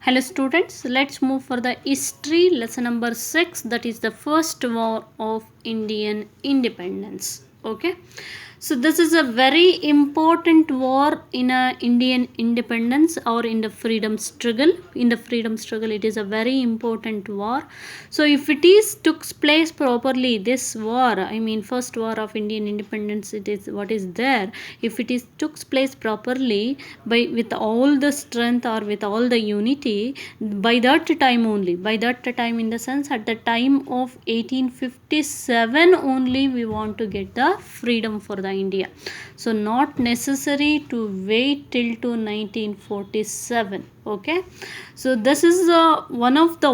Hello students, let's move for the history lesson number 6, that is the first war of Indian independence. Okay, so this is a very important war in Indian independence or in the freedom struggle. In the freedom struggle, it is a very important war. So if it is took place properly, this war, I mean first war of Indian independence, it is what is there. If it is took place properly by with all the strength or with all the unity, by that time only, by that time in the sense at the time of 1857 only we want to get the freedom for the India. So not necessary to wait till to 1947. Okay, so this is one of the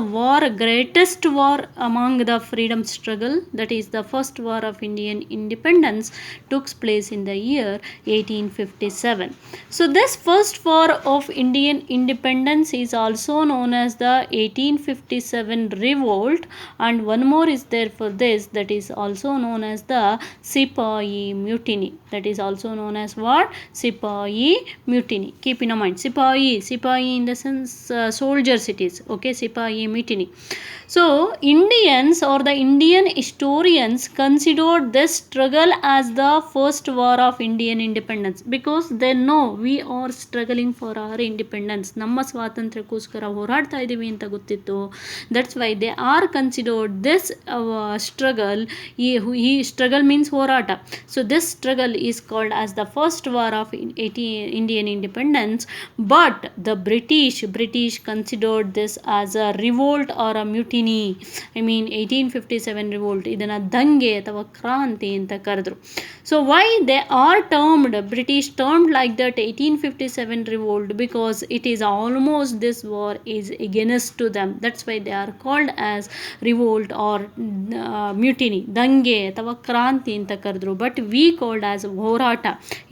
greatest war among the freedom struggle, that is the first war of Indian independence took place in the year 1857. So this first war of Indian independence is also known as the 1857 revolt, and one more is there for this, that is also known as the Sipahi mutiny. That is also known as what? Sipahi mutiny. Keep in mind, Sipahi in the sense soldiers it is. Okay, Sipahi mutiny. So Indians or the Indian historians considered this struggle as the first war of Indian independence, because they know we are struggling for our independence. ನಮ್ಮ ಸ್ವಾತಂತ್ರ್ಯಕ್ಕೋಸ್ಕರ ಹೋರಾಡ್ತಾ ಇದ್ದೀವಿ ಅಂತ ಗೊತ್ತಿತ್ತು. That's why they are considered this struggle. ಈ struggle means ಹೋರಾಟ. So this struggle is called as the first war of Indian independence. But the British considered this as a revolt or a mutiny. I mean 1857 revolt, ಇದನ್ನ ದಂಗೆ ಅಥವಾ ಕ್ರಾಂತಿ ಅಂತ ಕರೆದ್ರು. So why they are termed, British termed like that 1857 revolt, because it is almost this war is against to them. That's why they are called as revolt or mutiny, ದಂಗೆ ಅಥವಾ ಕ್ರಾಂತಿ ಅಂತ ಕರೆದ್ರು. ಬಟ್ ವಿ ಕಾಲ್ಡ್ ಆಸ್ ಹೋರಾಟ,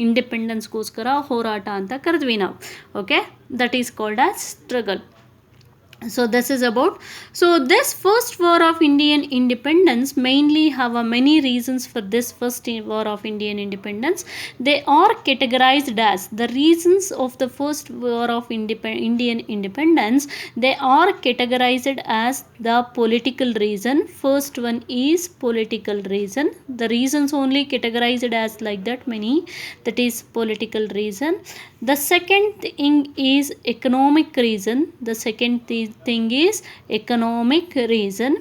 ಇಂಡಿಪೆಂಡೆನ್ಸ್ಗೋಸ್ಕರ ಹೋರಾಟ ಅಂತ ಕರೆದ್ವಿ ನಾವು. Okay, that is called as struggle. So this is about, so this first war of Indian independence mainly have many reasons for this first war of Indian independence. They are categorized as the reasons of the first war of Indian independence. They are categorized as the political reason. First one is political reason. The reasons only categorized as like that many, that is political reason. The second thing is economic reason. The second thing is economic reason.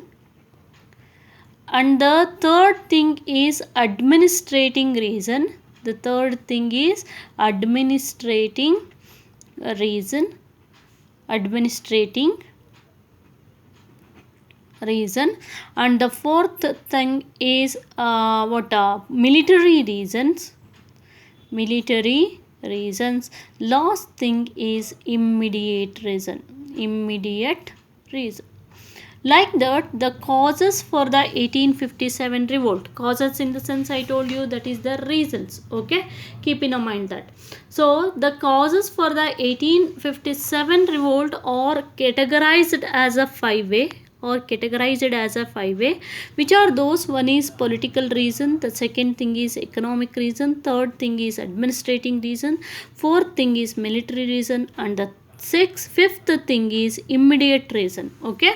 And the third thing is administrating reason. The third thing is administrating reason. Administrating reason. And the fourth thing is military reasons. Military reasons. Last thing is immediate reason. Immediate reason. Like that, the causes for the 1857 revolt, causes in the sense I told you, that is the reasons. Okay, keep in mind that. So the causes for the 1857 revolt are categorized as a five-way, or categorized as a five-way. Which are those? One is political reason, the second thing is economic reason, third thing is administrating reason, fourth thing is military reason, and the fifth thing is immediate reason. Okay,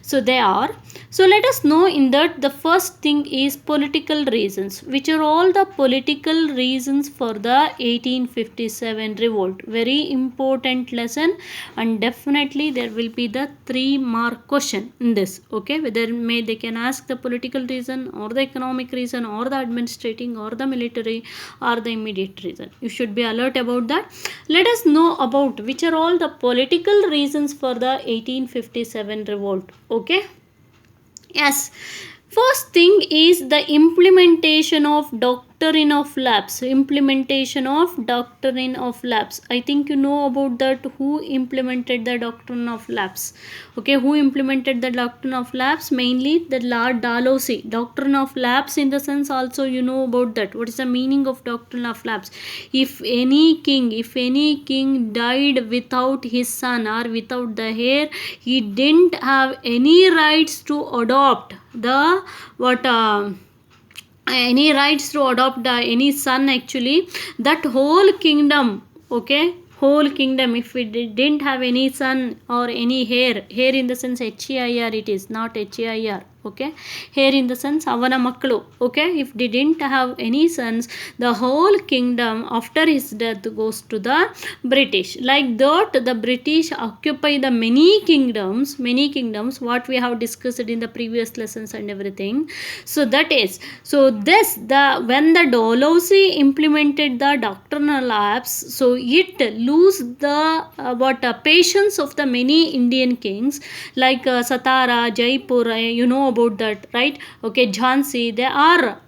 so they are, so let us know in that the first thing is political reasons. Which are all the political reasons for the 1857 revolt? Very important lesson, and definitely there will be the 3-mark question in this. Okay, whether they can ask the political reason or the economic reason or the administrating or the military or the immediate reason. You should be alert about that. Let us know about which are all the political reasons for the 1857 revolt. Okay, yes, first thing is the implementation of doctrine of lapse. Implementation of doctrine of lapse. I think you know about that. Who implemented the doctrine of lapse? Okay, who implemented the doctrine of lapse? Mainly the Lord Dalhousie. Doctrine of lapse in the sense also you know about that. What is the meaning of doctrine of lapse? If any king died without his son or without the heir, he didn't have any rights to adopt the any rights to adopt any son. Actually, that whole kingdom, okay, whole kingdom, if we didn't have any son or any hair in the sense HEIR, it is not HEIR, okay, hair in the sense avana makkalu, okay, if they didn't have any sons, the whole kingdom after his death goes to the British. Like that, the British occupy the many kingdoms what we have discussed in the previous lessons and everything. So that is, so this, the when the Dalhousie implemented the doctrinal lapse, so it lose the patience of the many Indian kings, like Satara, Jaipur, you know about that, right? Okay, Jhansi, they are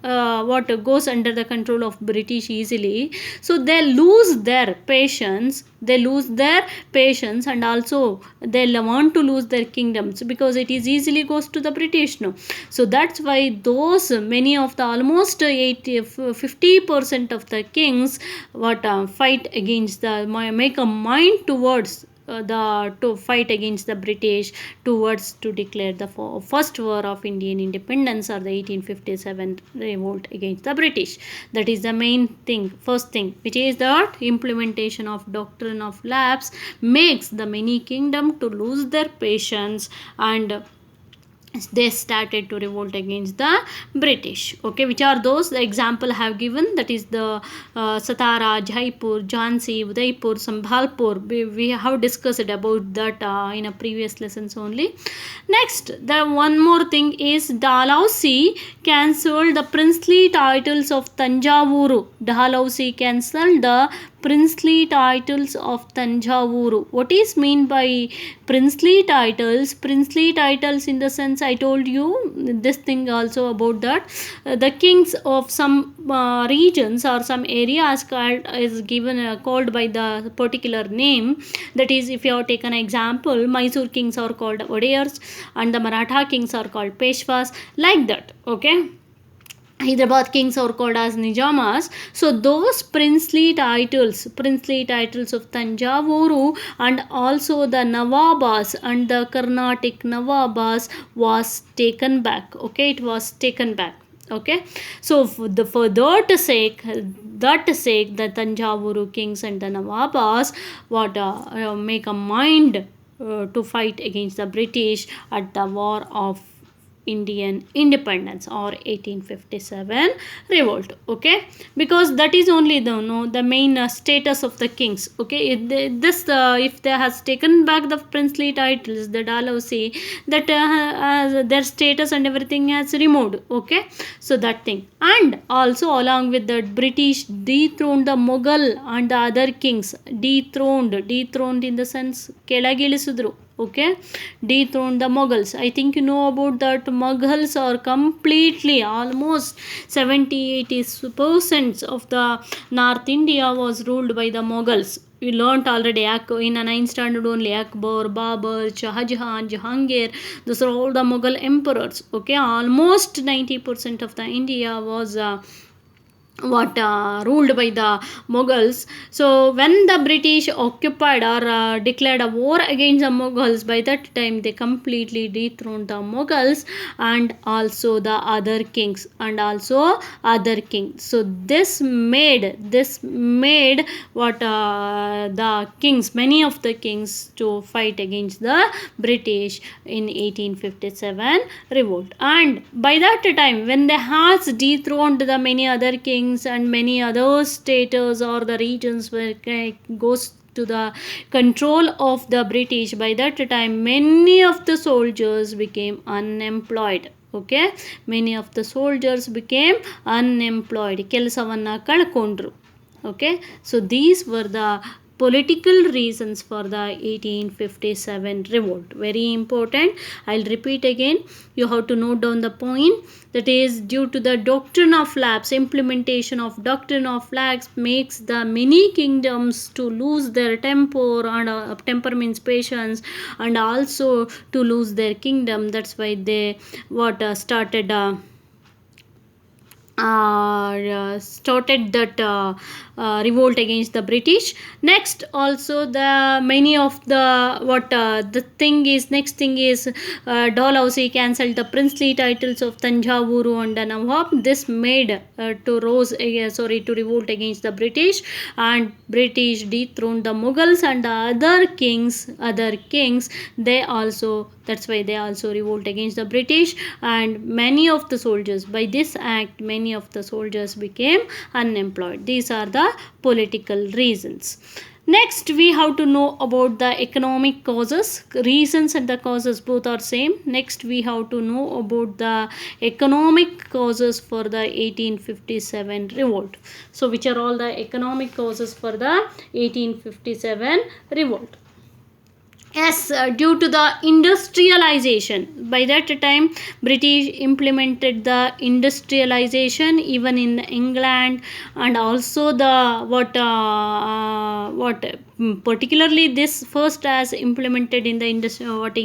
what goes under the control of British easily. So they lose their patience, and also they want to lose their kingdoms because it is easily goes to the British, no. So that's why those many of the almost 50% of the kings fight against the, make a mind towards to fight against the British, towards to declare the first war of Indian independence, or the 1857 revolt against the British. That is the main thing, first thing, which is that implementation of doctrine of lapse makes the many kingdom to lose their patience, and they started to revolt against the British. Okay, which are those? The example I have given, that is the Satara, Jaipur, Jhansi, Udaipur, Sambhalpur. We have discussed about that in a previous lessons only. Next, the one more thing is Dalhousie cancelled the princely titles of Tanjavuru. Dalhousie cancelled the princely titles of Tanjavuru. What is mean by princely titles? Princely titles in the sense, I told you this thing also about that. The kings of some regions or some areas is given called by the particular name. That is, if you have taken an example, Mysore kings are called Odayars, and the Maratha kings are called Peshwas, like that. Okay, Hyderabad kings are called as Nijamas. So those princely titles of Tanjavuru, and also the Nawabas and the Carnatic Nawabas was taken back. Okay, it was taken back. Okay, so for that sake, the Tanjavuru kings and the Nawabas make a mind to fight against the British at the War of Indian independence, or 1857 revolt. Okay, because that is only the main status of the kings. Okay, if they has taken back the princely titles, the Dalhousie, that their status and everything has removed. Okay, so that thing, and also along with the British dethroned the Mughal and the other kings. Dethroned in the sense ಕೆಳಗಿಳಿಸಿದ್ರು. Okay, dethroned the Mughals. I think you know about that. Mughals are completely, almost 70-80% of the North India was ruled by the Mughals. We learnt already in a 9th standard only. Akbar, Babur, Shah Jahan, Jahangir, those are all the Mughal emperors. Okay, almost 90% of the India was ruled by the Mughals. So when the British occupied or declared a war against the Mughals, by that time they completely dethroned the Mughals and also the other kings So this made the kings, many of the kings, to fight against the British in 1857 revolt. And by that time, when they has dethroned the many other kings and many other states or the regions where goes to the control of the British, by that time many of the soldiers became unemployed. Okay, many of the soldiers became unemployed, ಕೆಲಸವನ್ನ ಕಳ್ಕೊಂಡ್ರು. Okay, so these were the political reasons for the 1857 revolt. Very important. I'll repeat again. You have to note down the point. That is, due to the doctrine of lapse, implementation of doctrine of lapse makes the many kingdoms to lose their temper, and temper means patience, and also to lose their kingdom. That's why they started that revolt against the British. Next also the many of the the thing is next thing is Dalhousie cancelled the princely titles of Tanjavuru and Nawab. This made to revolt against the British, and British dethroned the Mughals and the other kings. They also, that's why they also revolt against the British, and many of the soldiers, by this act many of the soldiers became unemployed. These are the political reasons. Next we have to know about the economic causes. Reasons and the causes both are same. Next we have to know about the economic causes for the 1857 revolt. So which are all the economic causes for the 1857 revolt? Yes, due to the industrialization. By that time British implemented the industrialization even in England, and also the particularly this first as implemented in the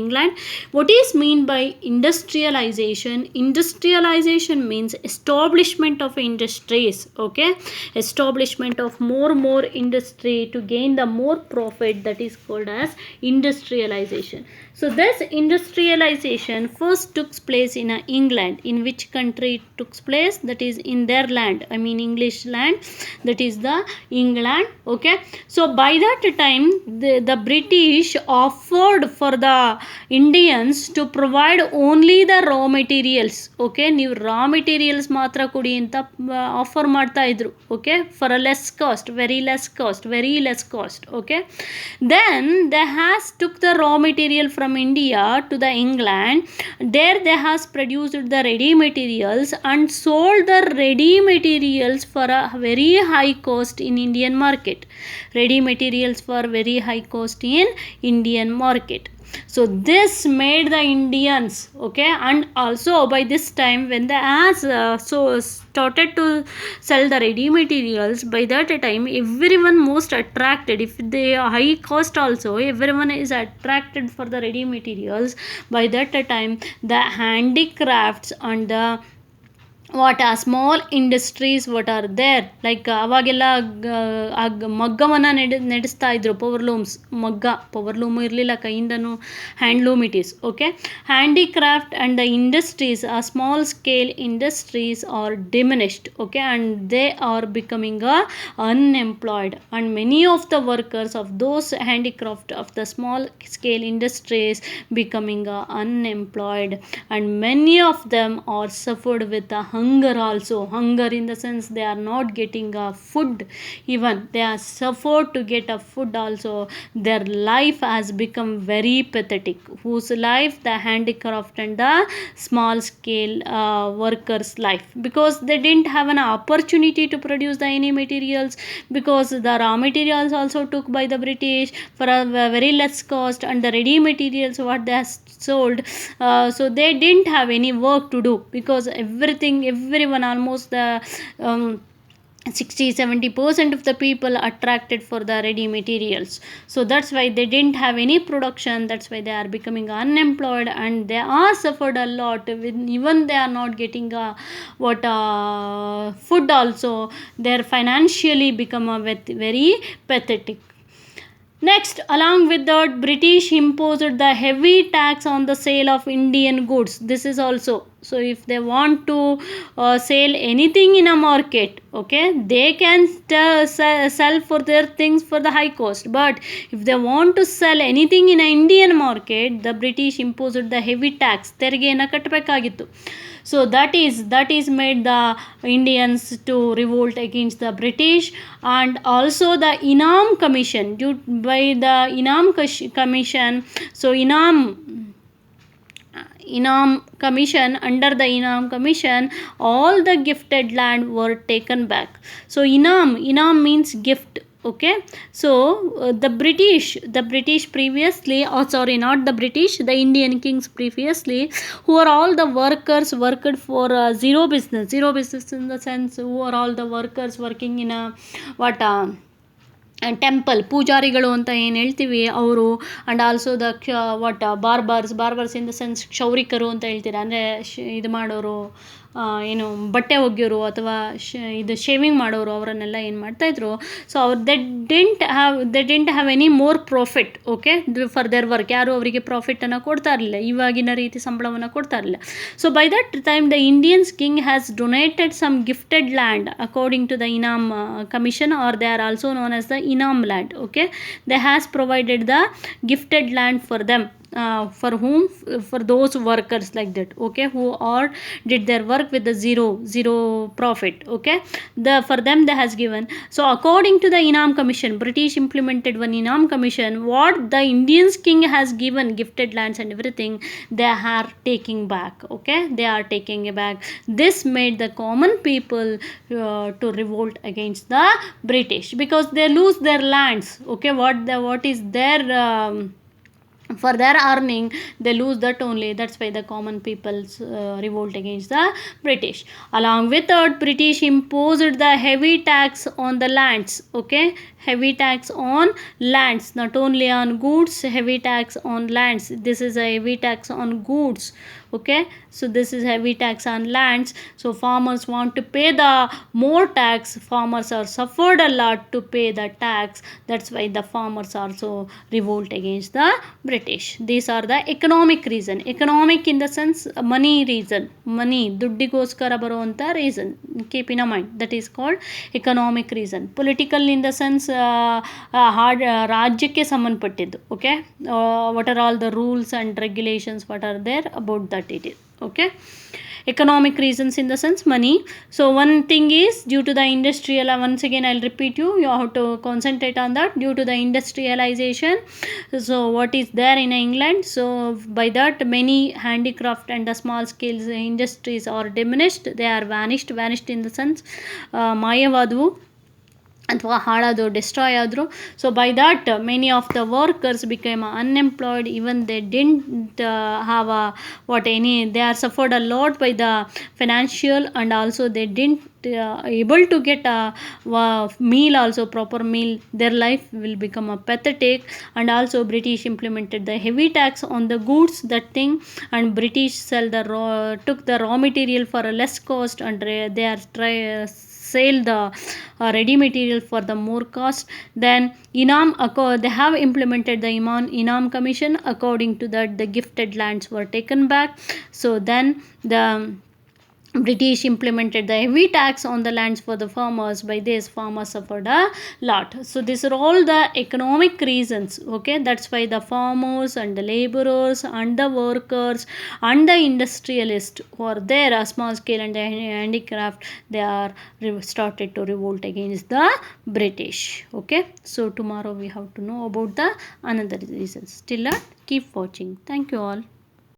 England. What is mean by industrialization? Industrialization means establishment of industries. Okay, establishment of more industry to gain the more profit, that is called as industrialization. So this industrialization first took place in England. In which country it took place? That is in their land, I mean English land, that is the England. Okay, so by that time the British offered for the Indians to provide only the raw materials. Okay, ನೀವು raw materials ಮಾತ್ರ ಕೊಡಿ ಅಂತ offer ಮಾಡ್ತಾ ಇದ್ರು. Okay, for a less cost, very less cost. Okay, then they has took the raw material from India to the England. There they has produced the ready materials and sold the ready materials for a very high cost in Indian market. Ready materials for very high cost in Indian market. So this made the Indians, okay, and also by this time when they started to sell the ready materials, by that time everyone most attracted, if they are high cost also everyone is attracted for the ready materials. By that time the handicrafts and the small industries what are there, like ಅವಾಗೆಲ್ಲ ಮಗ್ಗವನ್ನು ನಡೆಸ್ತಾ ಇದ್ರು. Powerloom ಇರಲಿಲ್ಲ, ಕೈಯಿಂದನೂ handloom it is. Okay, handicraft and the industries, small scale industries are diminished. Okay, and they are becoming unemployed, and many of the workers of those handicraft of the small scale industries becoming unemployed, and many of them are suffered with the hunger also. Hunger in the sense they are not getting food, even they are suffered to get a food also. Their life has become very pathetic. Whose life? The handicraft and the small scale workers life, because they didn't have an opportunity to produce the any materials, because the raw materials also took by the British for a very less cost, and the ready materials what they sold, so they didn't have any work to do, because everyone almost the 60-70% of the people attracted for the ready materials. So that's why they didn't have any production. That's why they are becoming unemployed, and they are suffered a lot. Even they are not getting food also. They are financially become very pathetic. Next, along with that, British imposed the heavy tax on the sale of Indian goods. This is also, so if they want to sell anything in a market, okay, they can sell for their things for the high cost. But if they want to sell anything in a Indian market, the British imposed the heavy tax. ತೆರಿಗೆಯನ್ನು ಕಟ್ಟಬೇಕಾಗಿತ್ತು. So that is made the Indians to revolt against the British. And also the Inam Commission, due by the Inam Commission. So Inam Commission, under the Inam Commission, all the gifted land were taken back. So Inam means gift. Okay, so the British previously, not the British, the Indian kings previously, who are all the workers worked for zero business in the sense, who are all the workers working in a temple, ಪೂಜಾರಿಗಳು ಅಂತ ಏನು ಹೇಳ್ತೀವಿ ಅವರು, and also the barbers in the sense ಕ್ಷೌರಿಕರು ಅಂತ ಹೇಳ್ತೀರಾ, ಅಂದರೆ ಇದು ಮಾಡೋರು, ಏನು ಬಟ್ಟೆ ಒಗೆಯೋರು ಅಥವಾ ಇದು ಶೇವಿಂಗ್ ಮಾಡೋರು ಅವರನ್ನೆಲ್ಲ ಏನು ಮಾಡ್ತಾಯಿದ್ರು. ಸೊ ಅವ್ರು they didn't have any more profit, okay, for their work. ಯಾರು ಅವರಿಗೆ ಪ್ರಾಫಿಟನ್ನು ಕೊಡ್ತಾ ಇರಲಿಲ್ಲ, ಇವಾಗಿನ ರೀತಿ ಸಂಬಳವನ್ನು ಕೊಡ್ತಾ ಇರಲಿಲ್ಲ. So by that time the Indians king has donated some gifted land according to the Inam commission, or they are also known as the inam land. Okay, they has provided the gifted land for them, for whom, for those workers like that, okay, who or did their work with the zero profit. Okay, for them they has given. So according to the Inam Commission, British implemented one Inam Commission. What the Indians king has given, gifted lands and everything, they are taking back. Okay, they are taking it back. This made the common people to revolt against the British, because they lose their lands. Okay, what is their for their earning, they lose that only. That's why the common people revolt against the British. Along with that, British imposed the heavy tax on the lands. Okay, heavy tax on lands, not only on goods, heavy tax on lands. This is a heavy tax on goods. Okay, so this is heavy tax on lands. So farmers want to pay the more tax. Farmers are suffered a lot to pay the tax. That's why the farmers also revolt against the British. These are the economic reason. Economic in the sense money reason, money, ದುಡ್ಡಿಗೋಸ್ಕರ ಬರುವಂಥ reason. Keep in mind, that is called economic reason. Political in the sense ರಾಜ್ಯಕ್ಕೆ ಸಂಬಂಧಪಟ್ಟಿದ್ದು. Okay, what are all the rules and regulations, what are there about that it is. Okay, economic reasons in the sense money. So one thing is due to the industrial, once again I'll repeat you have to concentrate on that, due to the industrialization. So what is there in England, so by that many handicraft and the small scale industries are diminished, they are vanished in the sense ಮಾಯವಾದವು ಅಥವಾ ಹಾಳಾದವು, destroy ಆದರು. So by that many of the workers became unemployed. Even they didn't have they are suffered a lot by the financial, and also they didn't able to get a meal, also proper meal. Their life will become a pathetic. And also British implemented the heavy tax on the goods, that thing, and British took the raw material for a less cost, and they are sell the ready material for the more cost. Then they have implemented the Inam Commission. According to that, the gifted lands were taken back. So then the British implemented the heavy tax on the lands for the farmers. By this, farmers suffered a lot. So these are all the economic reasons. Okay, that's why the farmers and the laborers and the workers and the industrialists who are there, a small scale and the handicraft, they are started to revolt against the British. Okay, so tomorrow we have to know about the another reasons. Till that, keep watching. Thank you all.